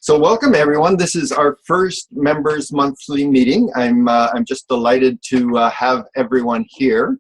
So welcome everyone. This is our first members monthly meeting. I'm just delighted to have everyone here.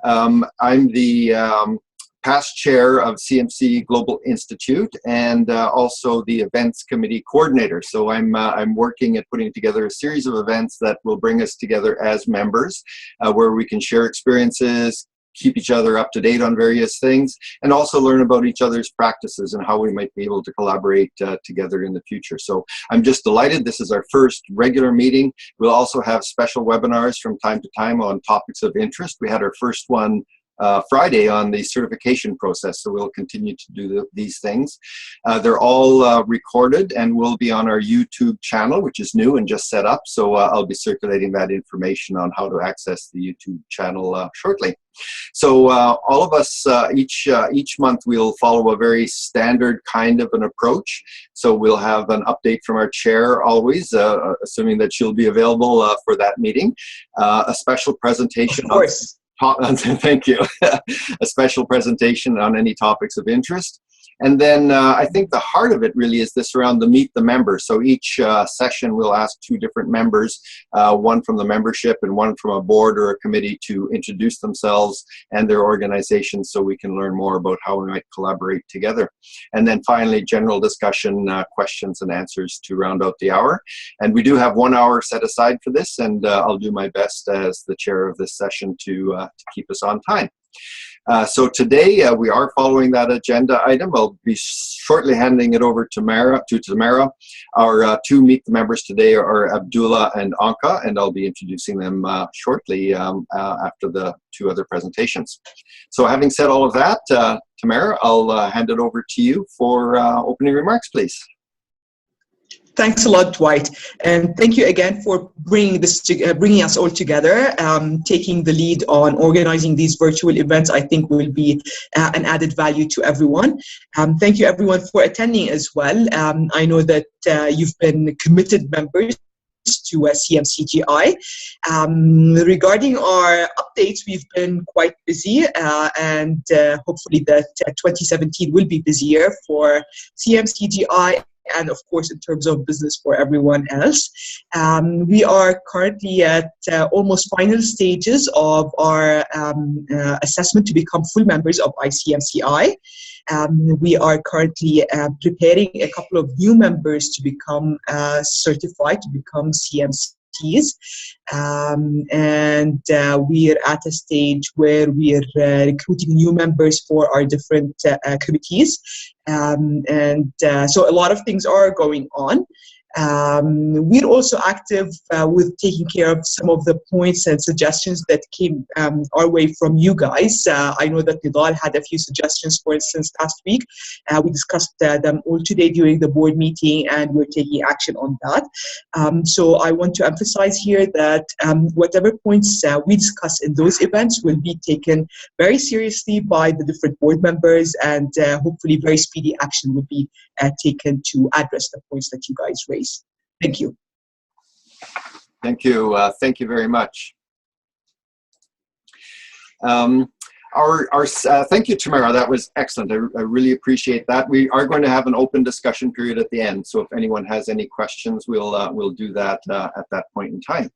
I'm the past chair of CMC Global Institute and also the events committee coordinator. So I'm working at putting together a series of events that will bring us together as members, where we can share experiences, keep each other up to date on various things, and also learn about each other's practices and how we might be able to collaborate together in the future. So I'm just delighted. This is our first regular meeting. We'll also have special webinars from time to time on topics of interest. We had our first one Friday on the certification process, so we'll continue to do these things. They're all recorded and will be on our YouTube channel, which is new and just set up, so I'll be circulating that information on how to access the YouTube channel shortly. So all of us, each month we'll follow a very standard kind of an approach. So we'll have an update from our chair always, assuming that she'll be available for that meeting. A special presentation. Of course. Thank you. A special presentation on any topics of interest. And then I think the heart of it really is this around the Meet the Members. So each session we'll ask two different members, one from the membership and one from a board or a committee, to introduce themselves and their organizations so we can learn more about how we might collaborate together. And then finally, general discussion, questions and answers to round out the hour. And we do have 1 hour set aside for this, and I'll do my best as the chair of this session to keep us on time. So today we are following that agenda item. I'll be shortly handing it over to Tamara. Our two Meet the Members today are Abdullah and Anca, and I'll be introducing them shortly after the two other presentations. So having said all of that, Tamara, I'll hand it over to you for opening remarks, please. Thanks a lot, Dwight, and thank you again for bringing us all together. Taking the lead on organizing these virtual events, I think, will be an added value to everyone. Thank you, everyone, for attending as well. I know that you've been committed members to CMC GI. Regarding our updates, we've been quite busy, and hopefully that 2017 will be busier for CMC GI, and of course in terms of business for everyone else. We are currently at almost final stages of our assessment to become full members of ICMCI. We are currently preparing a couple of new members to become certified, to become CMCs. And we are at a stage where we are recruiting new members for our different committees. So a lot of things are going on. We're also active with taking care of some of the points and suggestions that came our way from you guys. I know that Nidal had a few suggestions, for instance, last week. We discussed them all today during the board meeting, and we're taking action on that. So I want to emphasize here that whatever points we discuss in those events will be taken very seriously by the different board members, and hopefully very speedy action will be taken to address the points that you guys raised. Thank you. Thank you. Thank you very much. Thank you, Tamara. That was excellent. I really appreciate that. We are going to have an open discussion period at the end, so if anyone has any questions, we'll do that at that point in time.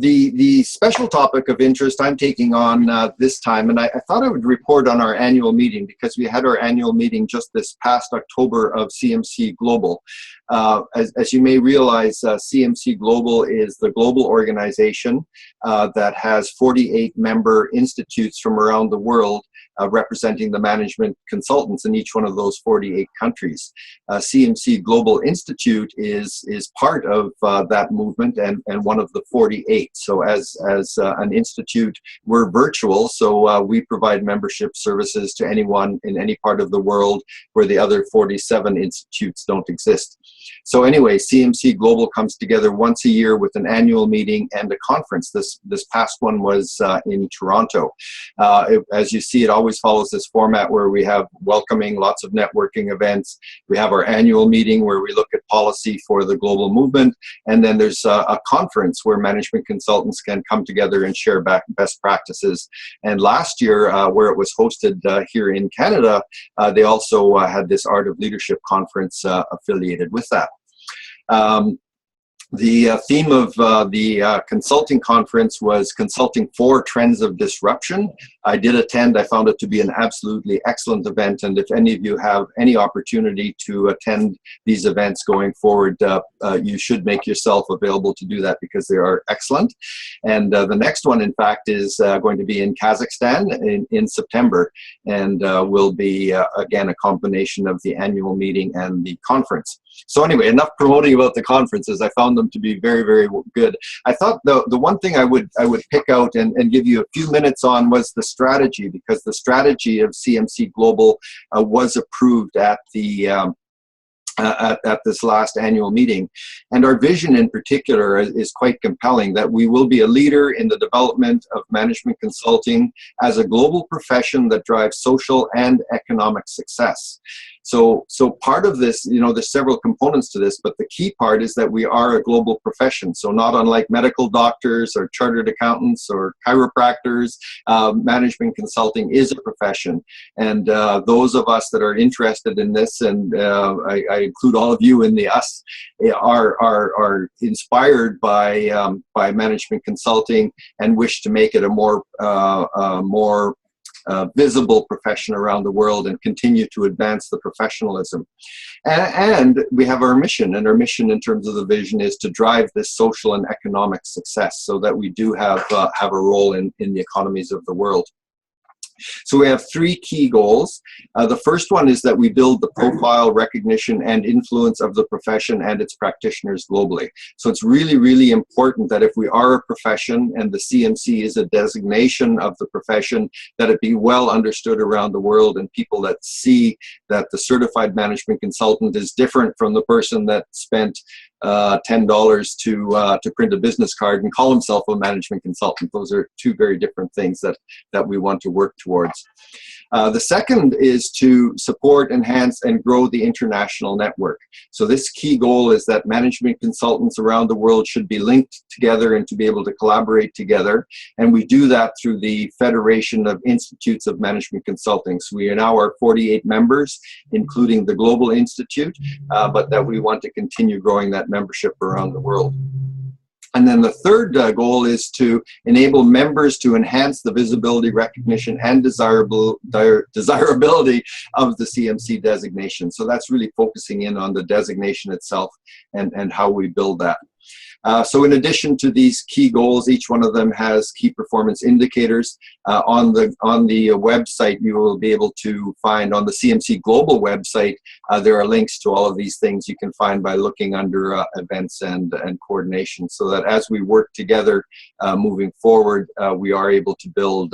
The special topic of interest I'm taking on this time, and I thought I would report on our annual meeting, because we had our annual meeting just this past October of CMC Global. As you may realize, CMC Global is the global organization that has 48 member institutes from around the world, representing the management consultants in each one of those 48 countries. CMC Global Institute is part of that movement and one of the 48. So as an institute, we're virtual, so we provide membership services to anyone in any part of the world where the other 47 institutes don't exist. So anyway, CMC Global comes together once a year with an annual meeting and a conference. This past one was in Toronto. As you see, it always follows this format where we have welcoming, lots of networking events. We have our annual meeting where we look at policy for the global movement, and then there's a conference where management consultants can come together and share best practices. And last year, where it was hosted here in Canada, they also had this Art of Leadership conference affiliated with that. The theme of the consulting conference was Consulting for Trends of Disruption. I did attend. I found it to be an absolutely excellent event, and if any of you have any opportunity to attend these events going forward, you should make yourself available to do that because they are excellent. And the next one, in fact, is going to be in Kazakhstan in September, and will be, again, a combination of the annual meeting and the conference. So anyway, enough promoting about the conferences. I found them to be very, very good. I thought the one thing I would pick out and give you a few minutes on was the strategy, because the strategy of CMC Global was approved at the at this last annual meeting. And our vision in particular is quite compelling, that we will be a leader in the development of management consulting as a global profession that drives social and economic success. So part of this, you know, there's several components to this, but the key part is that we are a global profession. So not unlike medical doctors or chartered accountants or chiropractors, management consulting is a profession. And those of us that are interested in this, and I include all of you in the us, are inspired by management consulting and wish to make it a more visible profession around the world and continue to advance the professionalism. And we have our mission, and our mission in terms of the vision is to drive this social and economic success so that we do have a role in the economies of the world. So we have three key goals. The first one is that we build the profile, recognition, and influence of the profession and its practitioners globally. So it's really, really important that if we are a profession and the CMC is a designation of the profession, that it be well understood around the world, and people that see that the certified management consultant is different from the person that spent $10 to print a business card and call himself a management consultant. Those are two very different things that we want to work towards. The second is to support, enhance, and grow the international network. So this key goal is that management consultants around the world should be linked together and to be able to collaborate together. And we do that through the Federation of Institutes of Management Consulting. So we now are 48 members, including the Global Institute, but that we want to continue growing that membership around the world. And then the third goal is to enable members to enhance the visibility, recognition, and desirability of the CMC designation. So that's really focusing in on the designation itself and how we build that. So in addition to these key goals, each one of them has key performance indicators. On the website, you will be able to find, on the CMC Global website, there are links to all of these things you can find by looking under events and coordination, so that as we work together moving forward, we are able to build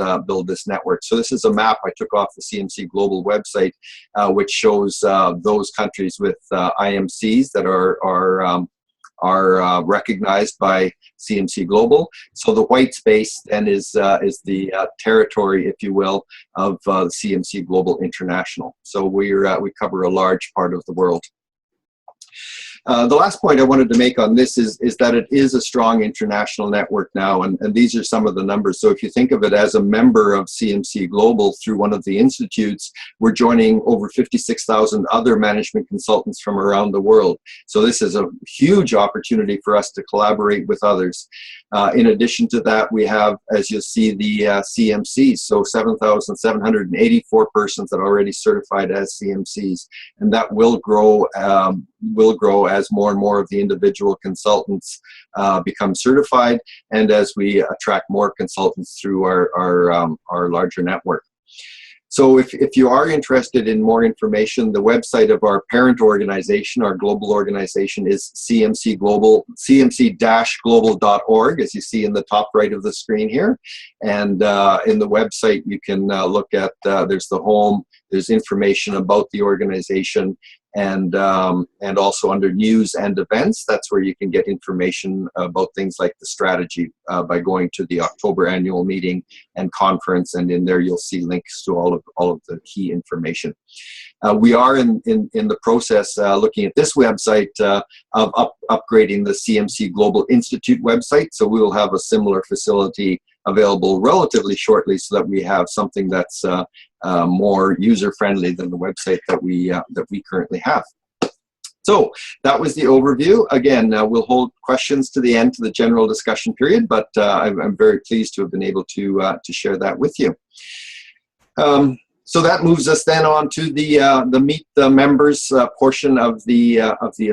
this network. So this is a map I took off the CMC Global website, which shows those countries with IMCs that are recognized by CMC Global. So the white space then is the territory, if you will, of CMC Global International. So we cover a large part of the world. The last point I wanted to make on this is that it is a strong international network now, and these are some of the numbers. So if you think of it as a member of CMC Global through one of the institutes, we're joining over 56,000 other management consultants from around the world. So this is a huge opportunity for us to collaborate with others. In addition to that, we have, as you'll see, the CMCs, so 7,784 persons that are already certified as CMCs, and that will grow as more and more of the individual consultants become certified, and as we attract more consultants through our larger network. So if you are interested in more information, the website of our parent organization, our global organization, is CMC-Global, CMC-Global.org, as you see in the top right of the screen here. And in the website, you can look at, there's the home, there's information about the organization, and also under news and events, that's where you can get information about things like the strategy by going to the October annual meeting and conference, and in there you'll see links to all of the key information. We are in the process, looking at this website, of upgrading the CMC Global Institute website, so we will have a similar facility available relatively shortly, so that we have something that's more user-friendly than the website that we currently have. So that was the overview. Again, we'll hold questions to the end, to the general discussion period, but I'm very pleased to have been able to share that with you. So that moves us then on to the Meet the Members portion of the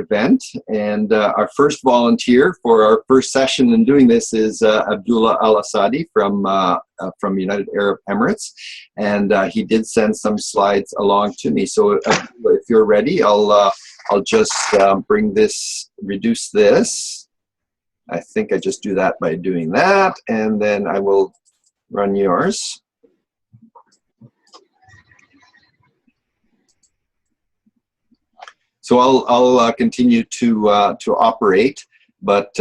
event. And our first volunteer for our first session in doing this is Abdullah Assadi from United Arab Emirates, and he did send some slides along to me. So if you're ready, I'll just reduce this. I think I just do that by doing that, and then I will run yours. So I'll continue to operate, but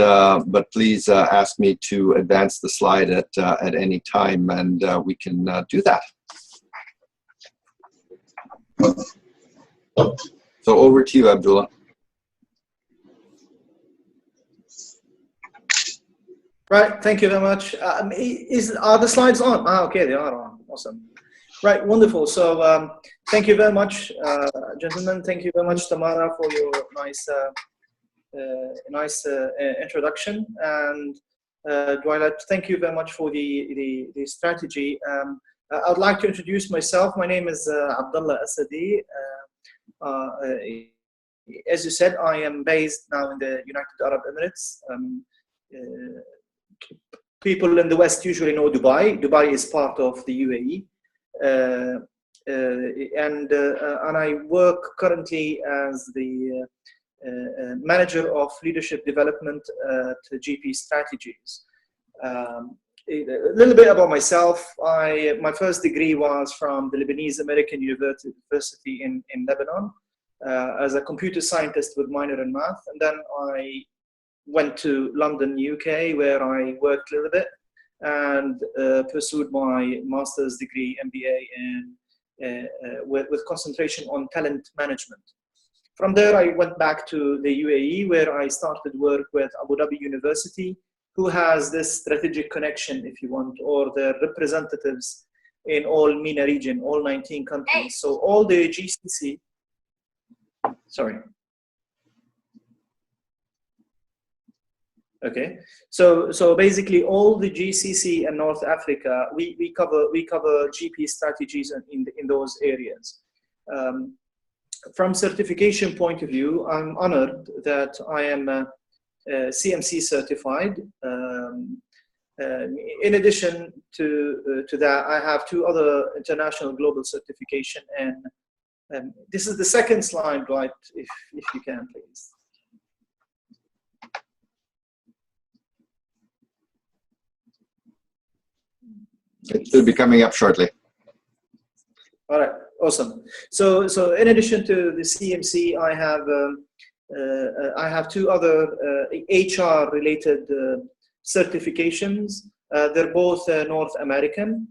please ask me to advance the slide at any time, and we can do that. So over to you, Abdullah. Right, thank you very much. Are the slides on? Okay, they are on. Awesome. Right, wonderful. So thank you very much, gentlemen. Thank you very much, Tamara, for your nice introduction. And Dwight, thank you very much for the strategy. I would like to introduce myself. My name is Abdullah Assadi. As you said, I am based now in the United Arab Emirates. People in the West usually know Dubai. Dubai is part of the UAE. And I work currently as the manager of leadership development at GP Strategies. A little bit about myself. My first degree was from the Lebanese American University in Lebanon as a computer scientist with minor in math, and then I went to London, UK, where I worked a little bit and pursued my master's degree, MBA, with concentration on talent management. From there, I went back to the UAE, where I started work with Abu Dhabi University, who has this strategic connection, if you want, or their representatives in all MENA region, all 19 countries. So all the GCC, sorry. Okay, so basically all the GCC and North Africa, we cover GP strategies in those areas. From certification point of view, I'm honored that I am CMC certified. In addition to that, I have 2 other international global certification, and this is the second slide, right? If you can, please. It should be coming up shortly. All right, awesome. So in addition to the CMC, I have 2 other HR related certifications. They're both North American,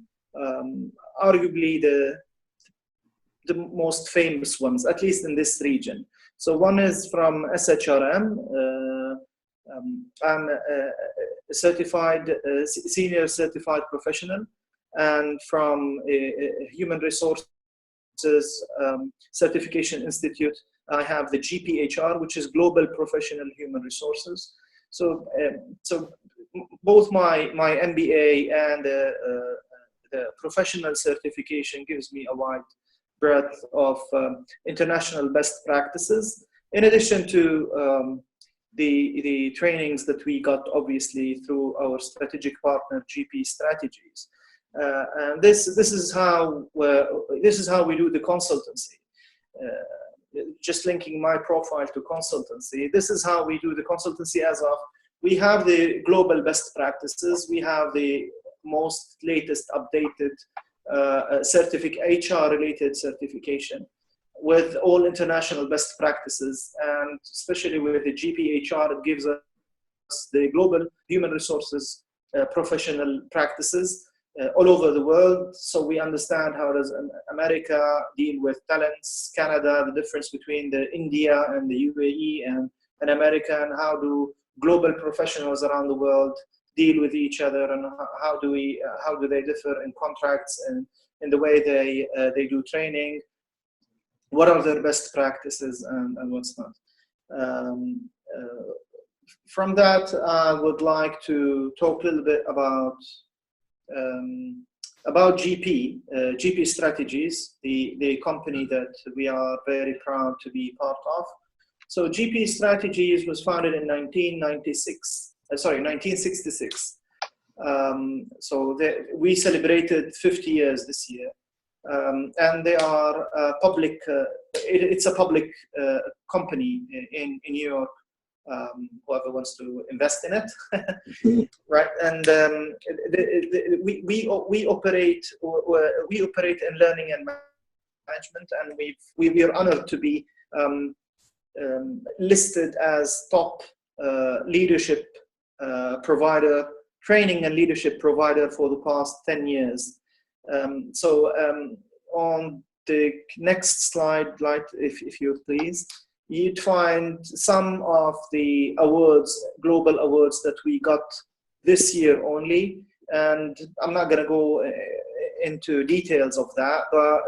arguably the most famous ones, at least in this region. So one is from SHRM. I'm a certified, senior certified professional, and from Human Resources Certification Institute, I have the GPHR, which is Global Professional Human Resources. So both my MBA and the professional certification gives me a wide breadth of international best practices, in addition to the trainings that we got obviously through our strategic partner GP Strategies. And this is how we do the consultancy. Just linking my profile to consultancy, this is how we do the consultancy. As of, we have the global best practices, we have the most latest updated HR-related certification with all international best practices, and especially with the GPHR, it gives us the global human resources professional practices all over the world. So we understand how does America deal with talents, Canada, the difference between the India and the UAE and America, and how do global professionals around the world deal with each other, and how do they differ in contracts and in the way they do training, what are their best practices and what's not. From that, I would like to talk a little bit about GP Strategies, the company that we are very proud to be part of. So GP Strategies was founded in 1966. So we celebrated 50 years this year. And they are public, it's a public company in New York. Whoever wants to invest in it, right? And we operate in learning and management, and we are honored to be listed as top leadership provider, training and leadership provider for the past 10 years. On the next slide, if you please, you'd find some of the awards, global awards that we got this year only. And I'm not going to go into details of that, but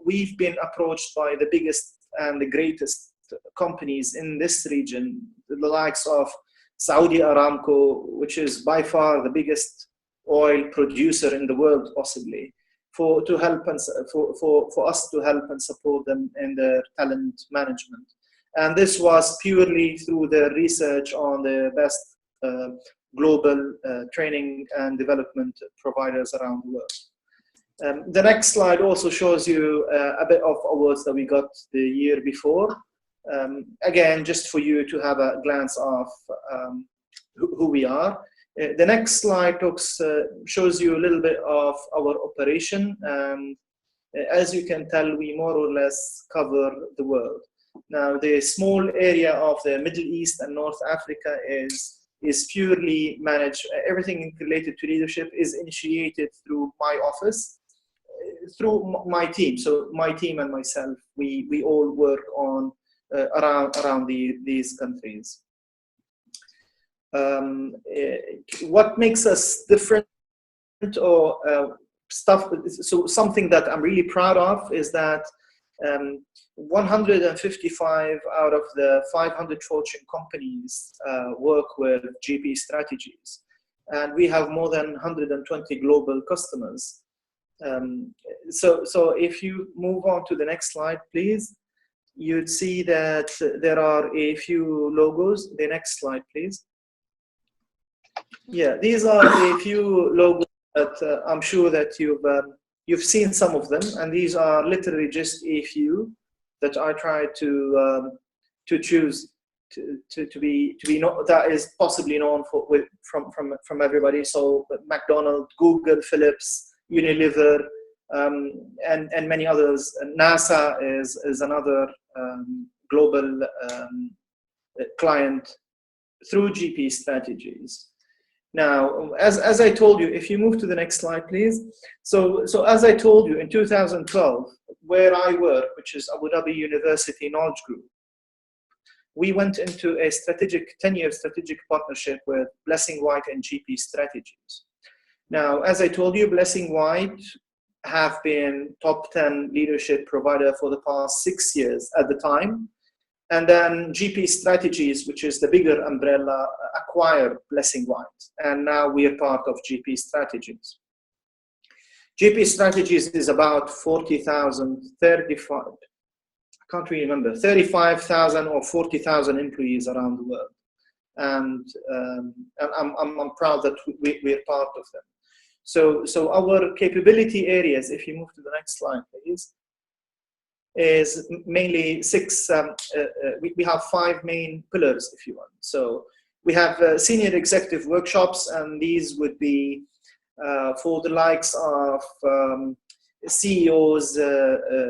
we've been approached by the biggest and the greatest companies in this region, the likes of Saudi Aramco, which is by far the biggest oil producer in the world, possibly, for us to help and support them in their talent management. And this was purely through the research on the best global training and development providers around the world. The next slide also shows you a bit of awards that we got the year before. Again, just for you to have a glance of who we are. The next slide shows you a little bit of our operation. As you can tell, we more or less cover the world. Now, the small area of the Middle East and North Africa is purely managed. Everything related to leadership is initiated through my office, through my team. So my team and myself, we all work on around these countries. What makes us different, or something that I'm really proud of, is that 155 out of the 500 Fortune companies work with GP Strategies, and we have more than 120 global customers. So if you move on to the next slide, please, you'd see that there are a few logos. The next slide, please. Yeah, these are a few logos that I'm sure that you've seen some of them, and these are literally just a few that I try to choose to be that is possibly known from everybody. So McDonald's, Google, Philips, Unilever, and many others. And NASA is another global client through GP Strategies. Now, as I told you, if you move to the next slide, please. So as I told you, in 2012, where I work, which is Abu Dhabi University Knowledge Group, we went into a 10-year strategic partnership with Blessing White and GP Strategies. Now, as I told you, Blessing White have been top 10 leadership provider for the past 6 years at the time. And then GP Strategies, which is the bigger umbrella, acquired Blessing White. And now we are part of GP Strategies. GP Strategies is about 35,000 or 40,000 employees around the world. And I'm proud that we're part of them. So our capability areas, if you move to the next slide, please, is mainly we have 5 main pillars, if you want. So we have senior executive workshops, and these would be for the likes of CEOs,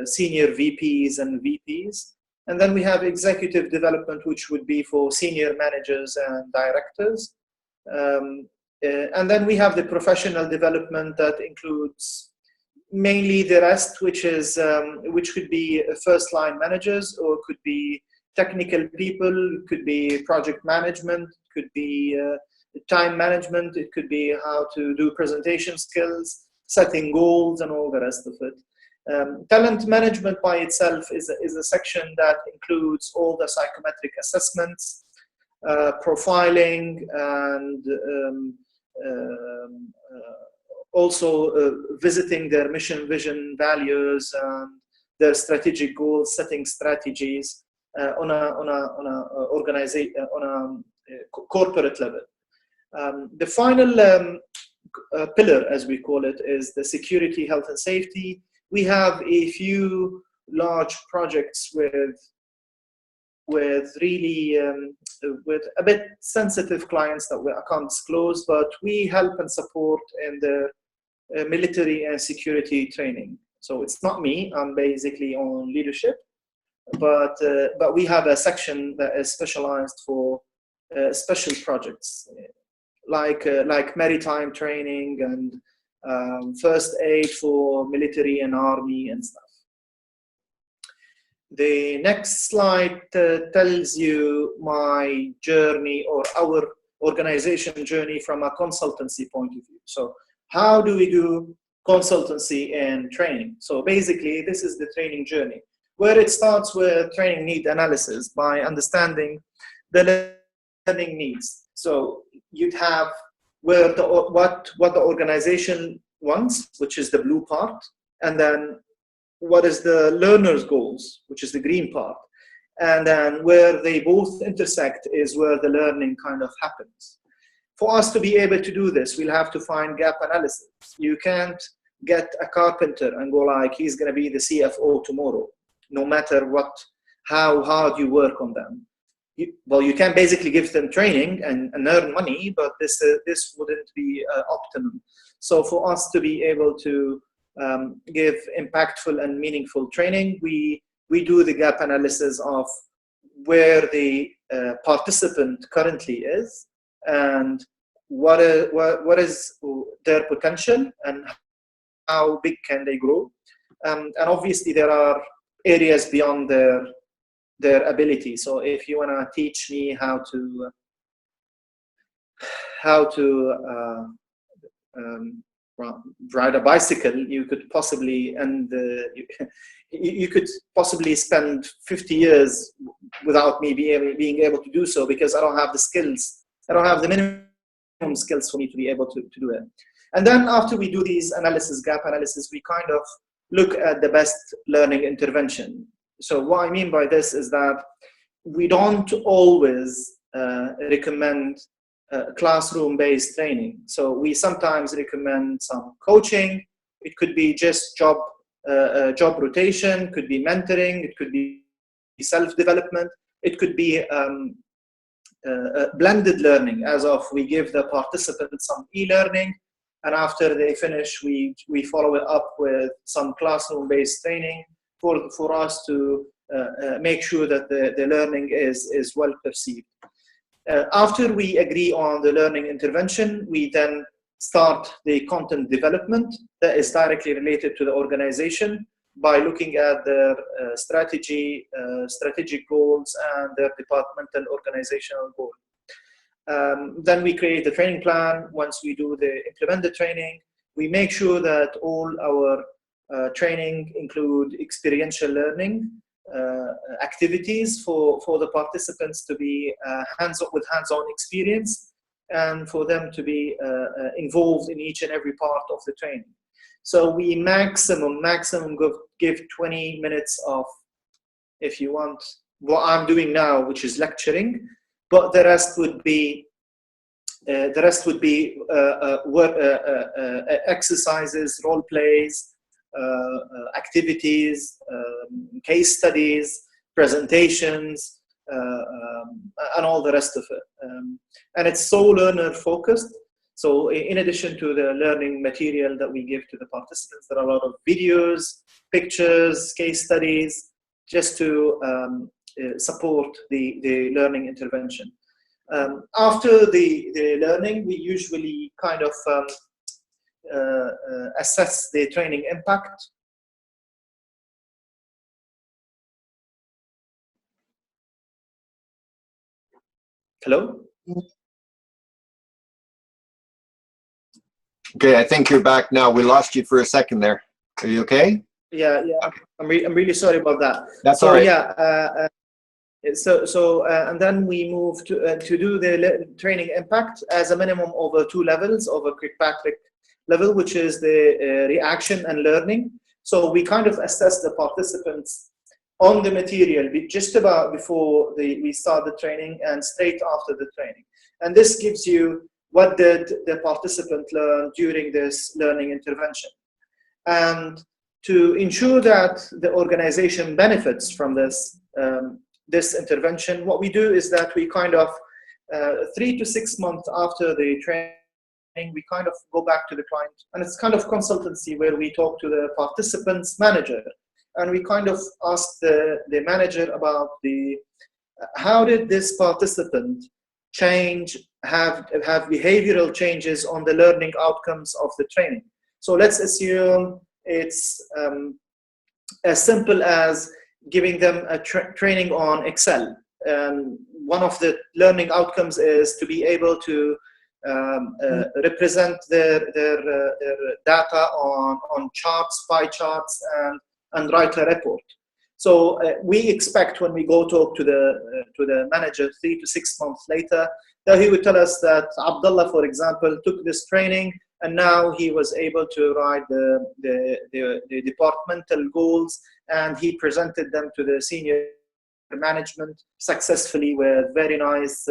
senior VPs and VPs. And then we have executive development, which would be for senior managers and directors. And then we have the professional development that includes mainly the rest, which is which could be first-line managers, or could be technical people, could be project management, could be time management, it could be how to do presentation skills, setting goals, and all the rest of it. Talent management by itself is a section that includes all the psychometric assessments, profiling, and also visiting their mission, vision, values, and their strategic goals, setting strategies on a corporate level. The final pillar, as we call it, is the security, health, and safety. We have a few large projects with really with a bit sensitive clients that I can't disclose, but we help and support in the military and security training. So it's not me, I'm basically on leadership, but we have a section that is specialized for special projects, like maritime training and first aid for military and army and stuff. The next slide tells you my journey, or our organization journey, from a consultancy point of view. So how do we do consultancy and training? So basically, this is the training journey, where it starts with training need analysis by understanding the learning needs. So you'd have where what the organization wants, which is the blue part, and then what is the learner's goals, which is the green part. And then where they both intersect is where the learning kind of happens. For us to be able to do this, we'll have to find gap analysis. You can't get a carpenter and go like, he's going to be the CFO tomorrow, no matter how hard you work on them. You can basically give them training and earn money, but this wouldn't be optimum. So for us to be able to give impactful and meaningful training, we do the gap analysis of where the participant currently is, and what is their potential, and how big can they grow. And obviously there are areas beyond their ability. So if you want to teach me how to ride a bicycle, you could possibly, and you could possibly spend 50 years without me being able to do so, because I don't have the skills. I don't have the minimum skills for me to be able to do it. And then after we do these gap analysis, we kind of look at the best learning intervention. So what I mean by this is that we don't always recommend classroom-based training. So we sometimes recommend some coaching. It could be just job rotation, could be mentoring, it could be self-development, it could be blended learning, as of we give the participants some e-learning, and after they finish, we follow it up with some classroom-based training for us to make sure that the learning is well perceived. After we agree on the learning intervention, we then start the content development that is directly related to the organization by looking at their strategy, strategic goals, and their departmental organizational goal. Then we create the training plan. Once we implement the training, we make sure that all our training include experiential learning activities for the participants to be with hands-on experience, and for them to be involved in each and every part of the training. So we maximum give 20 minutes of, if you want, what I'm doing now, which is lecturing, but the rest would be exercises, role plays, activities, case studies, presentations, and all the rest of it. And it's so learner focused. So in addition to the learning material that we give to the participants, there are a lot of videos, pictures, case studies, just to support the learning intervention. After the learning, we usually kind of assess the training impact. Hello? Okay, I think you're back now. We lost you for a second there. Are you okay? Yeah, yeah. I'm really sorry about that. That's all right. Yeah. And then we move to do the training impact as a minimum over 2 levels, over Kirkpatrick level, which is the reaction and learning. So we kind of assess the participants on the material just about before we start the training and straight after the training. And this gives you what did the participant learn during this learning intervention. And to ensure that the organization benefits from this this intervention, what we do is that we kind of 3 to 6 months after the training, we kind of go back to the client, and it's kind of consultancy where we talk to the participant's manager, and we kind of ask the manager about how did this participant have behavioral changes on the learning outcomes of the training. So let's assume it's as simple as giving them a training on Excel. One of the learning outcomes is to be able to represent their data on charts, pie charts, and write a report. So we expect when we go talk to the manager 3 to 6 months later, that he would tell us that Abdullah, for example, took this training and now he was able to write the departmental goals, and he presented them to the senior management successfully with very nice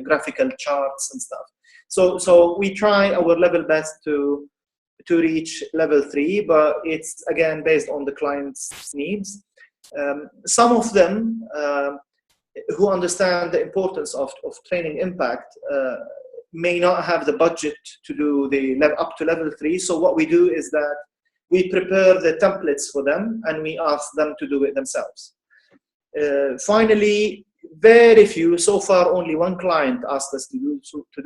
graphical charts and stuff. So we try our level best to reach level 3, but it's again based on the client's needs. Some of them who understand the importance of training impact may not have the budget to do up to level 3. So what we do is that we prepare the templates for them and we ask them to do it themselves. Finally, very few, so far only one client asked us to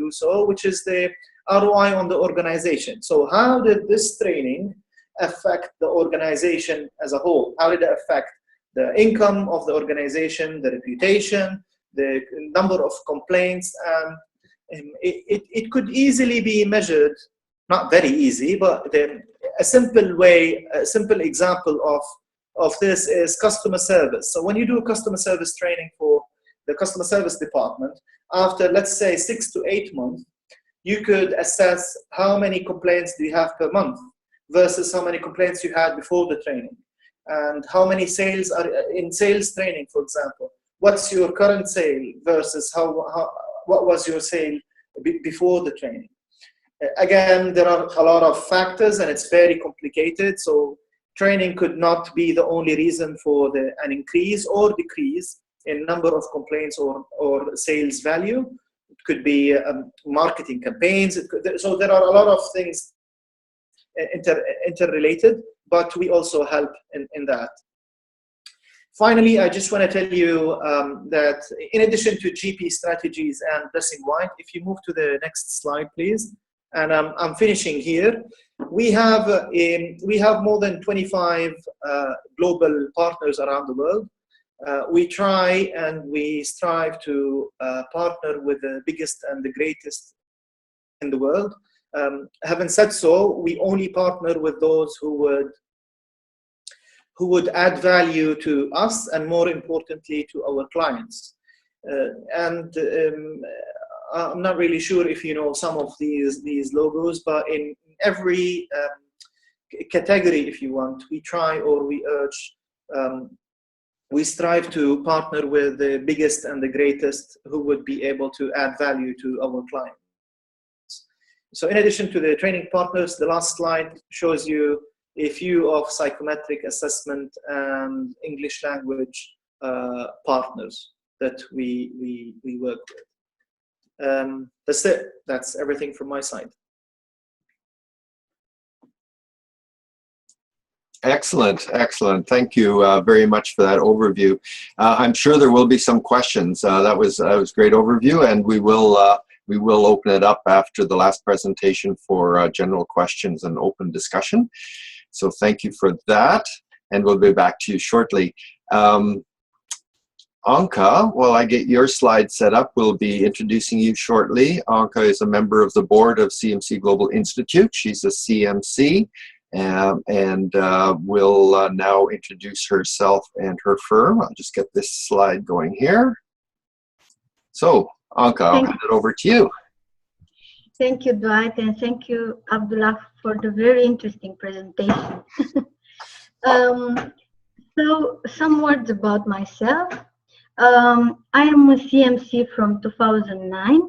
do so, which is the ROI on the organization. So how did this training affect the organization as a whole? How did it affect the income of the organization, the reputation, the number of complaints? It could easily be measured, not very easy, but a simple example of this is customer service. So when you do customer service training for the customer service department, after let's say 6 to 8 months, you could assess how many complaints do you have per month versus how many complaints you had before the training, and how many sales are in sales training, for example. What's your current sale versus what was your sale before the training? Again, there are a lot of factors and it's very complicated. So training could not be the only reason for an increase or decrease in number of complaints or sales value. It could be marketing campaigns. So there are a lot of things interrelated, but we also help in that. Finally, I just want to tell you that in addition to GP strategies and blessing white, if you move to the next slide, please. And I'm finishing here. We have more than 25 global partners around the world. We try and we strive to partner with the biggest and the greatest in the world. Having said so, we only partner with those who would add value to us and, more importantly, to our clients. I'm not really sure if you know some of these logos, but in every category, if you want, we try or we urge, we strive to partner with the biggest and the greatest who would be able to add value to our clients. So in addition to the training partners, the last slide shows you a few of psychometric assessment and English language partners that we work with. That's it. That's everything from my side. Excellent, excellent. Thank you very much for that overview. I'm sure there will be some questions. That was a great overview, and we will open it up after the last presentation for general questions and open discussion. So thank you for that, and we'll be back to you shortly. Anca, while I get your slide set up, we'll be introducing you shortly. Anca is a member of the board of CMC Global Institute. She's a CMC. And will now introduce herself and her firm. I'll just get this slide going here. So, Anca, I'll hand it over to you. Thank you, Dwight, and thank you, Abdullah, for the very interesting presentation. So, some words about myself. I am a CMC from 2009.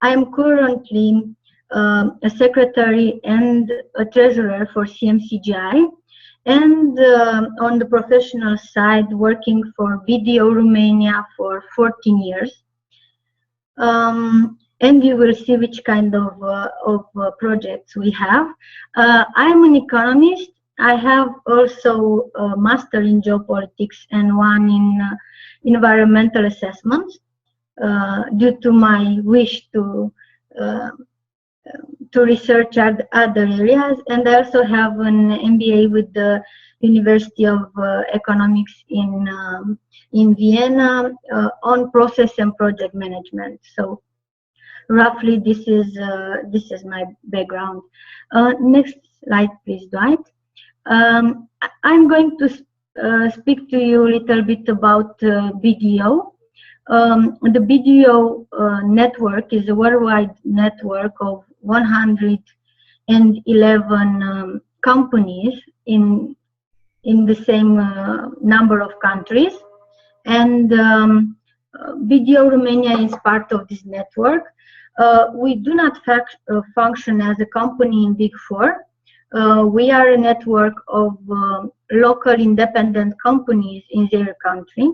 I am currently a secretary and a treasurer for CMC GI, and on the professional side working for BDO Romania for 14 years. And you will see which kind of projects we have. I am an economist. I have also a master in geopolitics and one in environmental assessments due to my wish to research other areas, and I also have an MBA with the University of Economics in Vienna on process and project management. So roughly this is my background. Next slide, please, Dwight. I'm going to speak to you a little bit about BDO. The BDO network is a worldwide network of 111 companies in the same number of countries, and BDO Romania is part of this network. We do not function as a company in Big Four. We are a network of local independent companies in their country,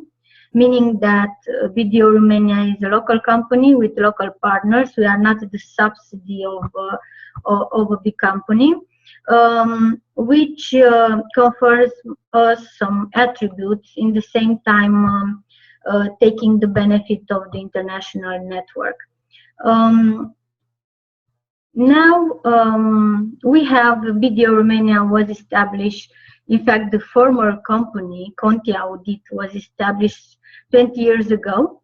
meaning that BDO Romania is a local company with local partners. We are not the subsidy of a big company, which confers us some attributes, in the same time taking the benefit of the international network. Now we have BDO Romania was established. In fact, the former company, Conti Audit, was established 20 years ago,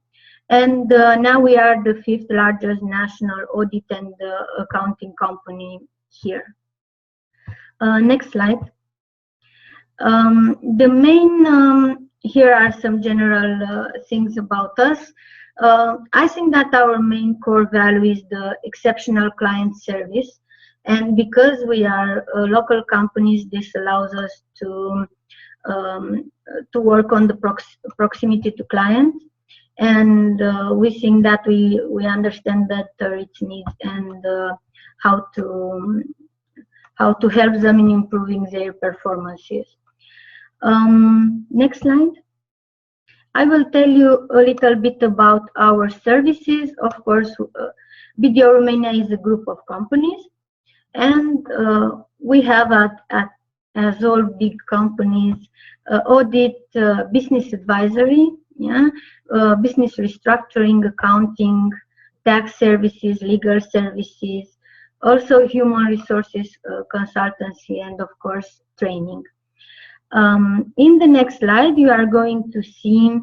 and now we are the 5th largest national audit and accounting company here. Next slide. The main, here are some general things about us. I think that our main core value is the exceptional client service. And because we are local companies, this allows us to work on the proximity to clients, and we think that we understand better its needs and how to help them in improving their performances. Next slide. I will tell you a little bit about our services. Of course, BDO Romania is a group of companies, and we have, as all big companies, audit, business advisory, business restructuring, accounting, tax services, legal services, also human resources consultancy, and of course training. In the next slide, you are going to see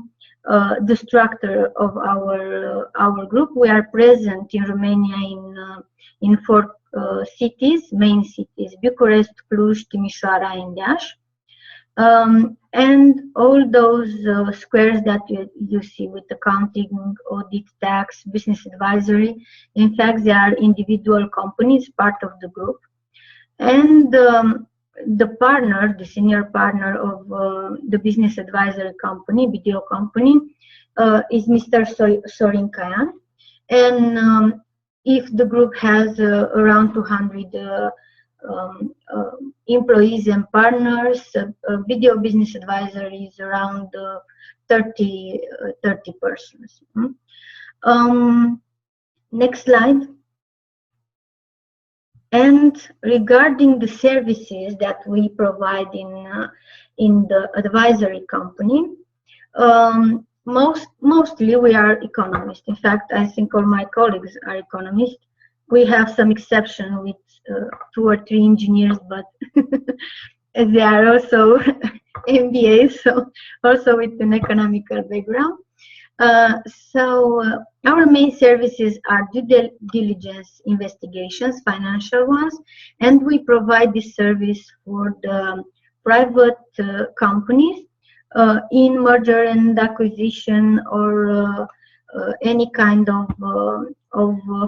the structure of our group. We are present in Romania in 4 cities, main cities: Bucharest, Cluj, Timișoara, and Iași. And all those squares that you see with accounting, audit, tax, business advisory, in fact, they are individual companies, part of the group. And the partner, the senior partner of the business advisory company, BDO company, is Mr. Sorin Caian. And if the group has around 200 employees and partners, BDO business advisory is around 30 persons. Next slide. And regarding the services that we provide in the advisory company, mostly we are economists. In fact, I think all my colleagues are economists. We have some exception with 2 or 3 engineers, but they are also MBAs, so also with an economical background. Our main services are due diligence investigations, financial ones, and we provide this service for the private companies in merger and acquisition or any kind of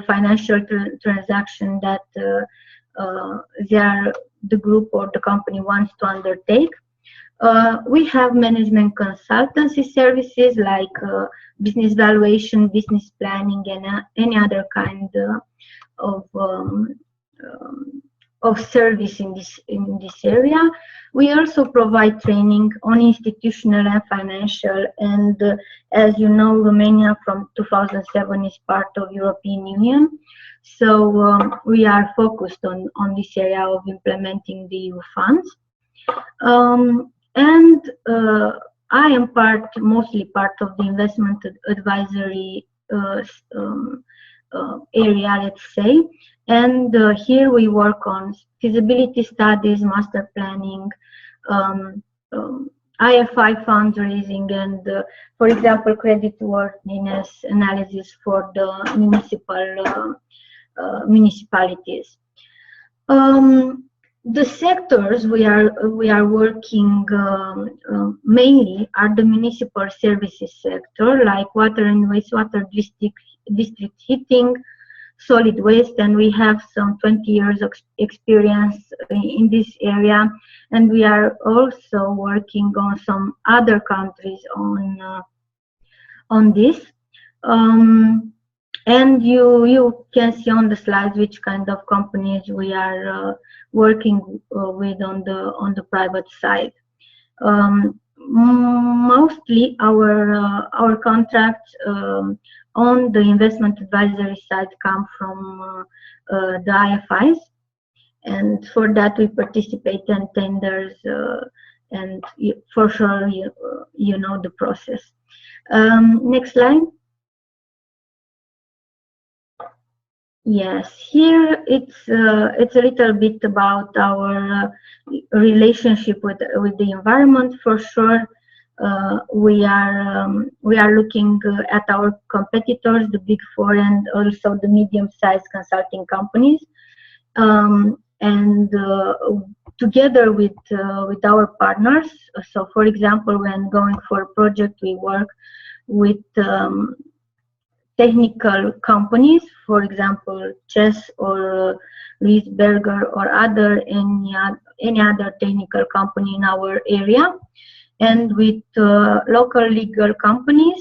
financial transaction that the group or the company wants to undertake. We have management consultancy services like business valuation, business planning, and any other kind of service in this area. We also provide training on institutional and financial, and as you know, Romania from 2007 is part of European Union, so we are focused on this area of implementing the EU funds. I am mostly part of the investment advisory area, let's say. And here we work on feasibility studies, master planning, IFI fundraising, and, for example, creditworthiness analysis for the municipalities. The sectors we are working mainly are the municipal services sector, like water and wastewater district heating, solid waste, and we have some 20 years of experience in this area, and we are also working on some other countries on this. And you can see on the slides which kind of companies we are working with on the private side. Mostly our contracts on the investment advisory side come from the IFIs, and for that we participate in tenders, and for sure you know the process. Next slide. Yes, here it's a little bit about our relationship with the environment. For sure, we are looking at our competitors, the Big Four, and also the medium-sized consulting companies, and together with our partners. So, for example, when going for a project, we work with technical companies, for example, Chess or Riesberger or any other technical company in our area, and with local legal companies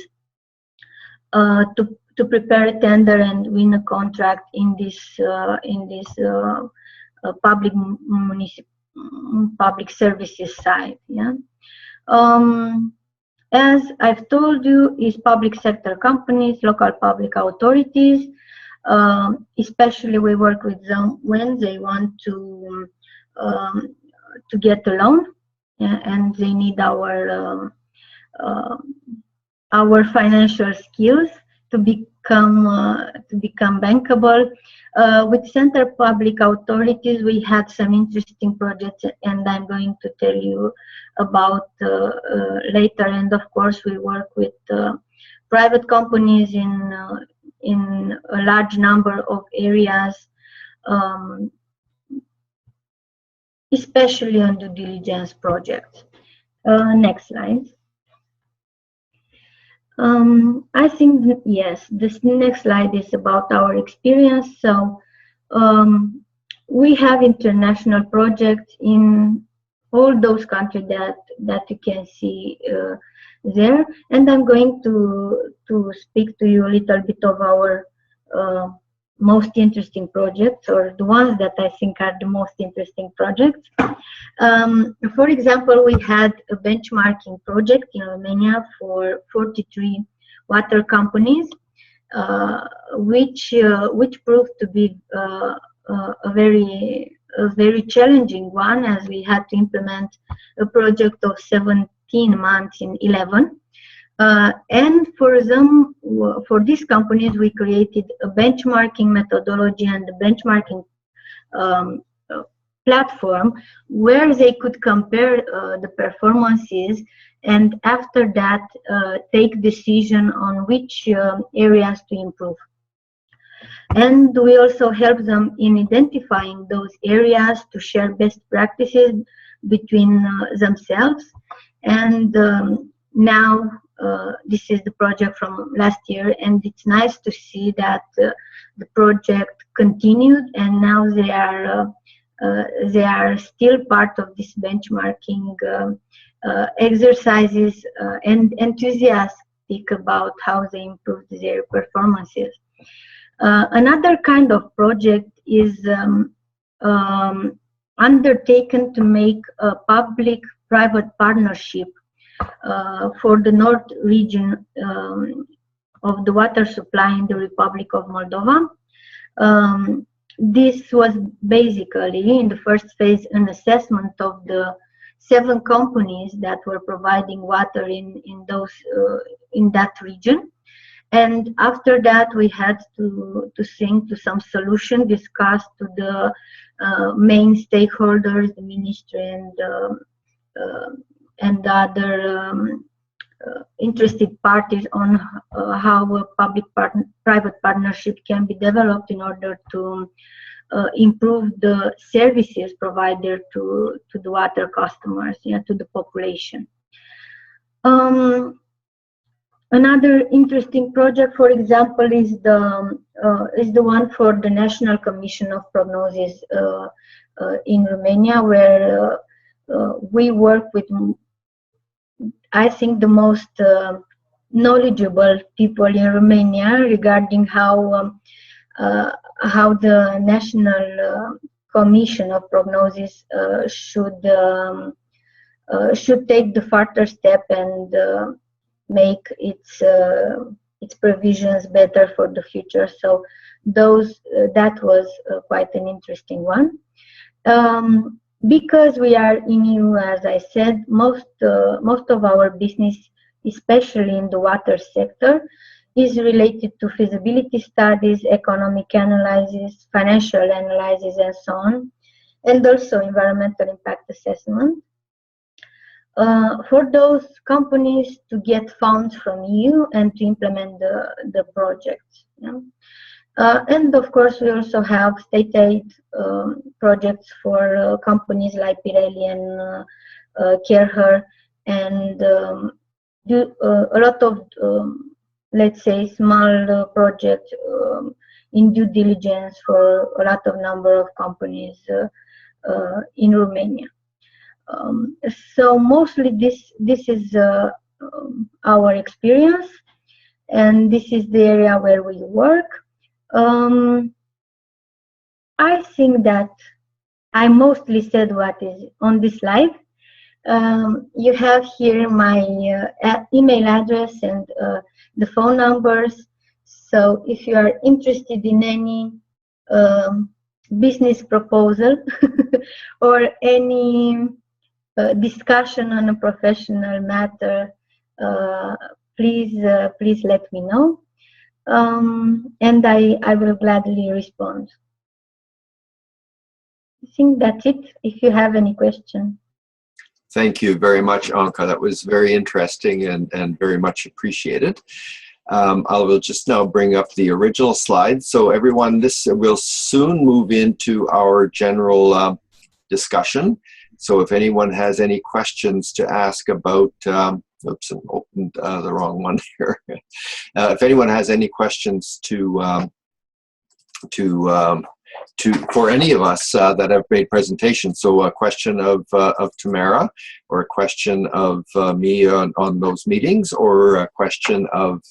to prepare a tender and win a contract in this public services side. Yeah. As I've told you, is public sector companies, local public authorities. Especially we work with them when they want to get a loan, and they need our financial skills to become bankable. With center public authorities, we had some interesting projects, and I'm going to tell you about later. And of course, we work with private companies in a large number of areas, especially on due diligence projects. Next slide. I think that, yes, this next slide is about our experience. So we have international projects in all those countries that you can see there, and I'm going to speak to you a little bit of our most interesting projects, or the ones that I think are the most interesting projects. For example, we had a benchmarking project in Romania for 43 water companies, which proved to be a very challenging one, as we had to implement a project of 17 months in 11. And for these companies, we created a benchmarking methodology and a benchmarking platform where they could compare the performances, and after that take decision on which areas to improve. And we also help them in identifying those areas to share best practices between themselves. And now this is the project from last year, and it's nice to see that the project continued, and now they are still part of this benchmarking exercises and enthusiastic about how they improved their performances. Another kind of project is undertaken to make a public-private partnership for the north region of the water supply in the Republic of Moldova. This was basically, in the first phase, an assessment of the 7 companies that were providing water in that region. And after that, we had to think to some solution, discuss to the main stakeholders, the ministry and other interested parties on how a public-private partnership can be developed in order to improve the services provided to the water customers, to the population. Another interesting project, for example, is the one for the National Commission of Prognosis in Romania, where we work with, I think, the most knowledgeable people in Romania regarding how the National Commission of Prognosis should take the further step and make its provisions better for the future. So that was quite an interesting one. Because we are in EU, as I said, most of our business, especially in the water sector, is related to feasibility studies, economic analysis, financial analysis, and so on, and also environmental impact assessment. For those companies to get funds from EU and to implement the projects. And of course, we also have state aid projects for companies like Pirelli and Kerher, and do a lot of, let's say, small projects in due diligence for a lot of number of companies in Romania. So mostly this is our experience, and this is the area where we work. I think that I mostly said what is on this slide. You have here my email address and the phone numbers. So if you are interested in any business proposal or any discussion on a professional matter, please let me know. And I will gladly respond. I think that's it, if you have any question. Thank you very much, Anca. That was very interesting and very much appreciated. I will just now bring up the original slide. So everyone, this will soon move into our general discussion. So if anyone has any questions to ask about, oops, I opened the wrong one here. If anyone has any questions for any of us that have made presentations, so a question of Tamara, or a question of me on those meetings, or a question of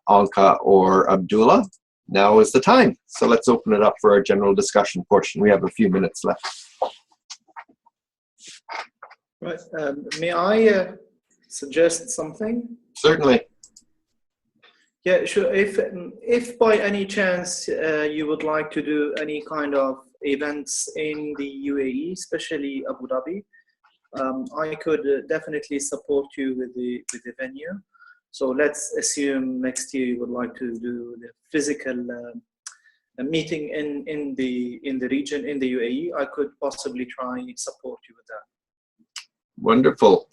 Anca or Abdullah, now is the time. So let's open it up for our general discussion portion. We have a few minutes left. Right. May I suggest something? Certainly. Yeah, sure. If by any chance you would like to do any kind of events in the UAE, especially Abu Dhabi, I could definitely support you with the venue. So let's assume next year you would like to do the physical meeting in the region, in the UAE. I could possibly try and support you with that. Wonderful.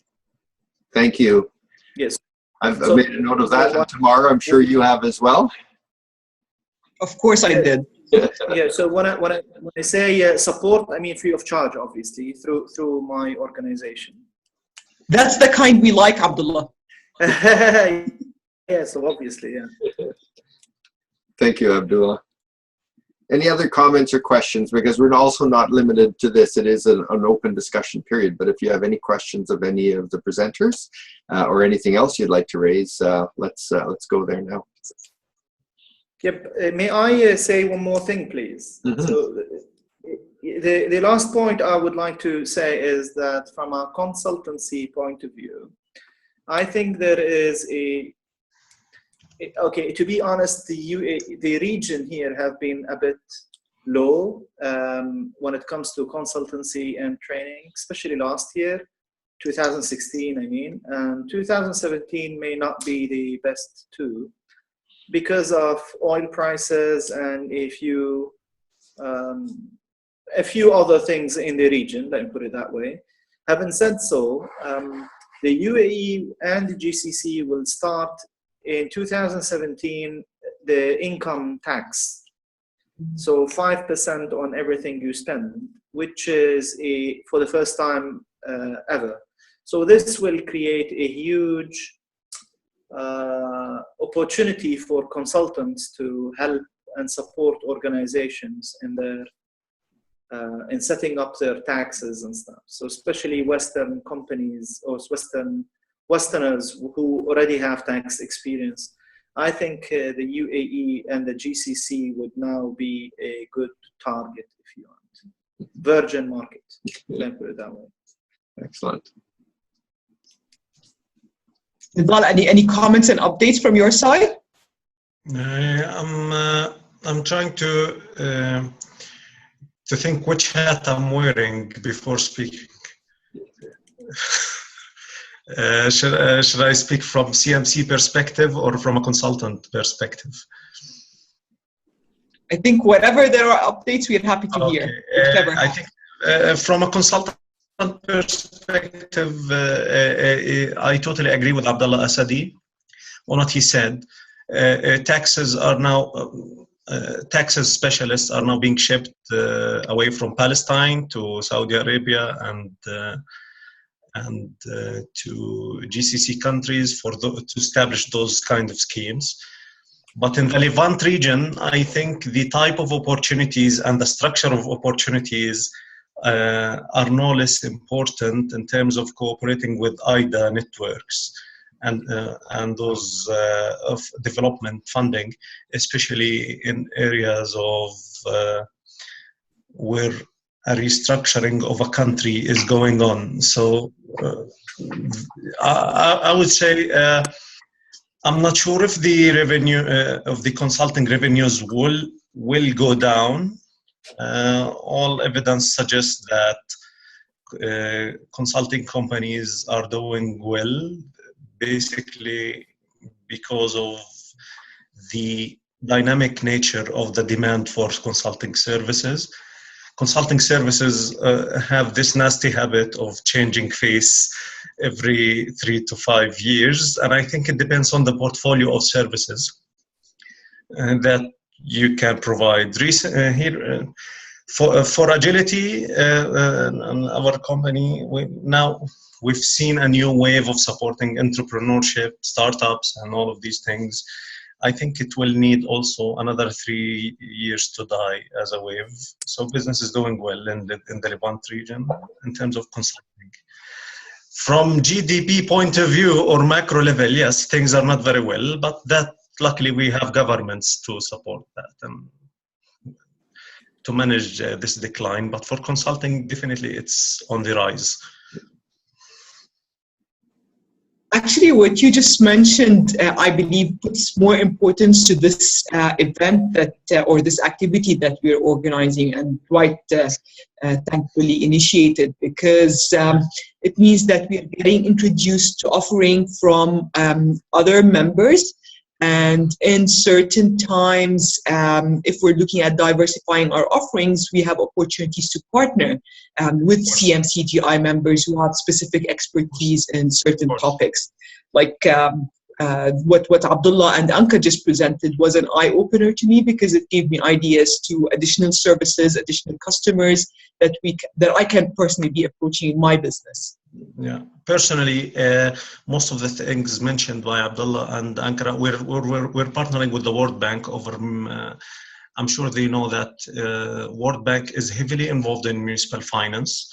Thank you. Yes. I've made a note of that, and tomorrow I'm sure you have as well. Of course I did. Yeah, so when I say support, I mean free of charge, obviously, through my organization. That's the kind we like, Abdullah. Yeah, so obviously, yeah. Thank you, Abdullah. Any other comments or questions? Because we're also not limited to this. It is an open discussion period. But if you have any questions of any of the presenters or anything else you'd like to raise, let's go there now. Yep. May I say one more thing, please? Mm-hmm. So the last point I would like to say is that from a consultancy point of view, I think there is okay, to be honest, the region here have been a bit low when it comes to consultancy and training, especially last year, 2016, I mean, and 2017 may not be the best too, because of oil prices and a few other things in the region, let me put it that way. Having said so, the UAE and the GCC will start in 2017 the income tax, so 5% on everything you spend, which is for the first time ever. So this will create a huge opportunity for consultants to help and support organizations in their in setting up their taxes and stuff. So especially Western companies or Westerners who already have tax experience, I think the UAE and the GCC would now be a good target, if you want. Virgin market, let me put it that way. Excellent. Abdullah, any comments and updates from your side? I'm trying to think which hat I'm wearing before speaking. Should I speak from CMC perspective or from a consultant perspective? I think whenever there are updates, we're happy to hear. I think from a consultant perspective, I totally agree with Abdullah Assadi on what he said. Taxes are now, taxes specialists are now being shipped away from Palestine to Saudi Arabia and to GCC countries to establish those kind of schemes. But in the Levant region, I think the type of opportunities and the structure of opportunities are no less important in terms of cooperating with IDA networks and those of development funding, especially in areas of where a restructuring of a country is going on. So I would say I'm not sure if the revenue of the consulting revenues will go down. All evidence suggests that consulting companies are doing well, basically because of the dynamic nature of the demand for consulting services. Consulting services have this nasty habit of changing face every 3 to 5 years, and I think it depends on the portfolio of services that you can provide. Here, for agility, our company, we've seen a new wave of supporting entrepreneurship, startups, and all of these things. I think it will need also another 3 years to die as a wave. So business is doing well in the Levant region in terms of consulting. From GDP point of view or macro level, yes, things are not very well, but that luckily we have governments to support that and to manage this decline. But for consulting, definitely it's on the rise. Actually, what you just mentioned, I believe, puts more importance to this event that or this activity that we're organizing, and quite thankfully initiated, because it means that we're getting introduced to offering from other members. And in certain times, if we're looking at diversifying our offerings, we have opportunities to partner with CMC GI members who have specific expertise in certain topics. Like what Abdullah and Anca just presented was an eye-opener to me, because it gave me ideas to additional services, additional customers that I can personally be approaching in my business. Yeah, personally, most of the things mentioned by Abdullah and Anca, we're partnering with the World Bank over. I'm sure they know that World Bank is heavily involved in municipal finance,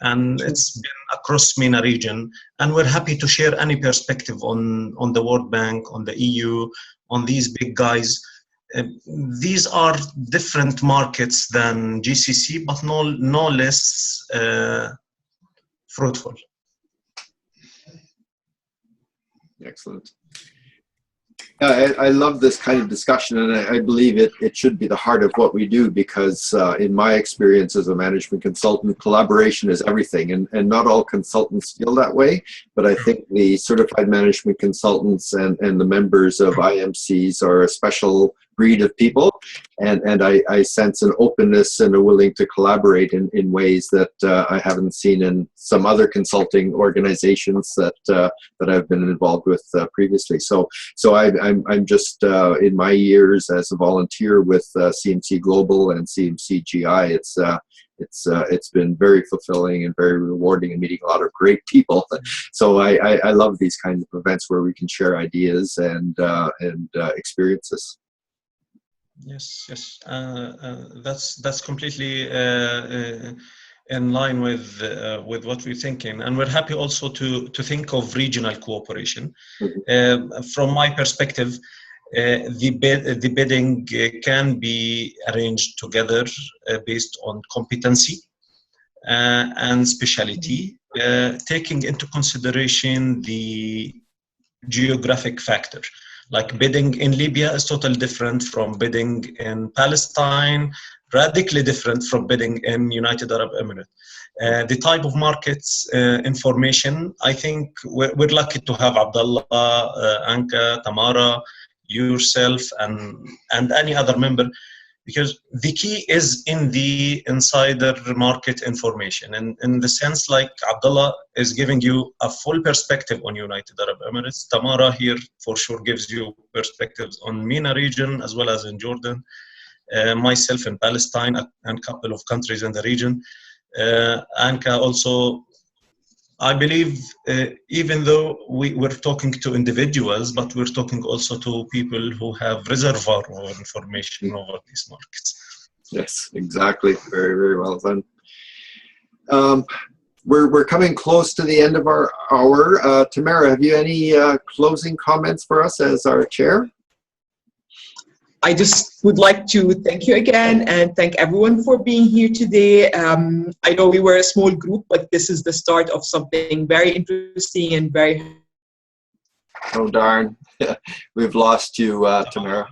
and it's been across MENA region. And we're happy to share any perspective on the World Bank, on the EU, on these big guys. These are different markets than GCC, but no less fruitful. Excellent. I love this kind of discussion, and I believe it should be the heart of what we do, because in my experience as a management consultant, collaboration is everything, and not all consultants feel that way, but I think the certified management consultants and the members of IMCs are a special breed of people, and I sense an openness and a willing to collaborate in ways that I haven't seen in some other consulting organizations that I've been involved with previously. So I'm just in my years as a volunteer with CMC Global and CMC GI, it's been very fulfilling and very rewarding, and meeting a lot of great people. So I love these kinds of events where we can share ideas and experiences. Yes, that's completely in line with what we're thinking, and we're happy also to think of regional cooperation. From my perspective, the bidding can be arranged together based on competency and speciality, taking into consideration the geographic factor. Like bidding in Libya is totally different from bidding in Palestine, radically different from bidding in United Arab Emirates. The type of markets information, I think we're lucky to have Abdullah, Anca, Tamara, yourself, and any other member, because the key is in the insider market information, and in the sense like Abdullah is giving you a full perspective on United Arab Emirates. Tamara here for sure gives you perspectives on MENA region as well as in Jordan, myself in Palestine and a couple of countries in the region. Anca also, I believe, even though we're talking to individuals, but we're talking also to people who have reservoir of information over these markets. Yes, exactly. Very, very well done. We're coming close to the end of our hour. Tamara, have you any closing comments for us as our chair? I just would like to thank you again and thank everyone for being here today. I know we were a small group, but this is the start of something very interesting and very... Oh, darn. We've lost you, Tamara.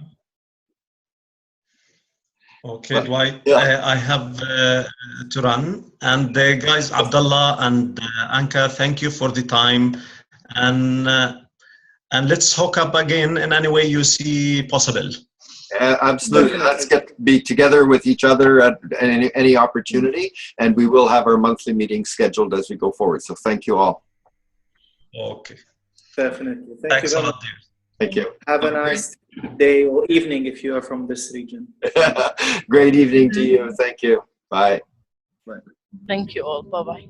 Okay, Dwight, I have to run. And guys, Abdullah and Anca, thank you for the time. And let's hook up again in any way you see possible. Absolutely. Let's be together with each other at any opportunity, and we will have our monthly meetings scheduled as we go forward. So thank you all. Okay. Definitely. Thanks a lot, dear. Thank you. Have a nice day or evening if you are from this region. Great evening to you. Thank you. Bye. Bye. Thank you all. Bye-bye.